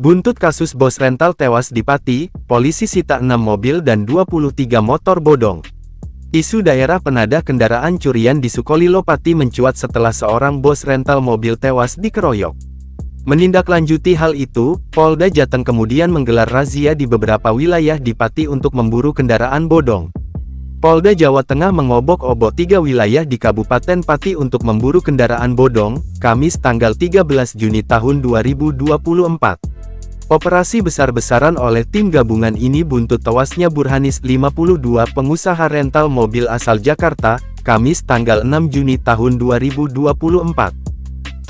Buntut kasus bos rental tewas di Pati, polisi sita 6 mobil dan 23 motor bodong. Isu daerah penadah kendaraan curian di Sukolilo Pati mencuat setelah seorang bos rental mobil tewas dikeroyok. Menindaklanjuti hal itu, Polda Jateng kemudian menggelar razia di beberapa wilayah di Pati untuk memburu kendaraan bodong. Polda Jawa Tengah mengobok-obok 3 wilayah di Kabupaten Pati untuk memburu kendaraan bodong, Kamis tanggal 13 Juni tahun 2024. Operasi besar-besaran oleh tim gabungan ini buntut tewasnya Burhanis 52 pengusaha rental mobil asal Jakarta, Kamis tanggal 6 Juni tahun 2024.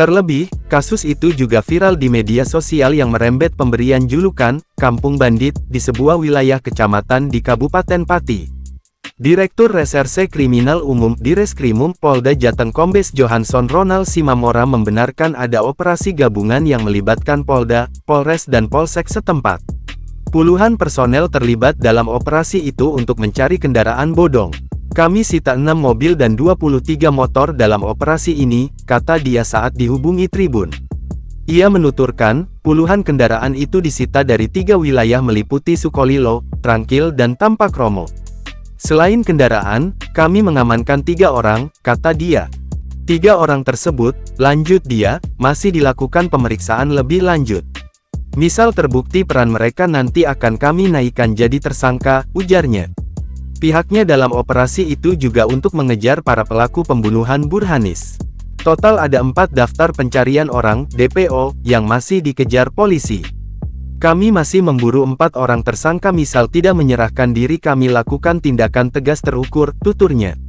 Terlebih, kasus itu juga viral di media sosial yang merembet pemberian julukan, Kampung Bandit, di sebuah wilayah kecamatan di Kabupaten Pati. Direktur Reserse Kriminal Umum Direskrimum Polda Jateng Kombes Johansson Ronald Simamora membenarkan ada operasi gabungan yang melibatkan Polda, Polres dan Polsek setempat. Puluhan personel terlibat dalam operasi itu untuk mencari kendaraan bodong. Kami sita 6 mobil dan 23 motor dalam operasi ini, kata dia saat dihubungi Tribun. Ia menuturkan, puluhan kendaraan itu disita dari 3 wilayah meliputi Sukolilo, Trangkil dan Tampakromo. Selain kendaraan, kami mengamankan 3 orang, kata dia. 3 orang tersebut, lanjut dia, masih dilakukan pemeriksaan lebih lanjut. Misal terbukti peran mereka nanti akan kami naikkan jadi tersangka, ujarnya. Pihaknya dalam operasi itu juga untuk mengejar para pelaku pembunuhan Burhanis. Total ada 4 daftar pencarian orang, DPO, yang masih dikejar polisi. Kami masih memburu 4 orang tersangka misal tidak menyerahkan diri kami lakukan tindakan tegas terukur, tuturnya.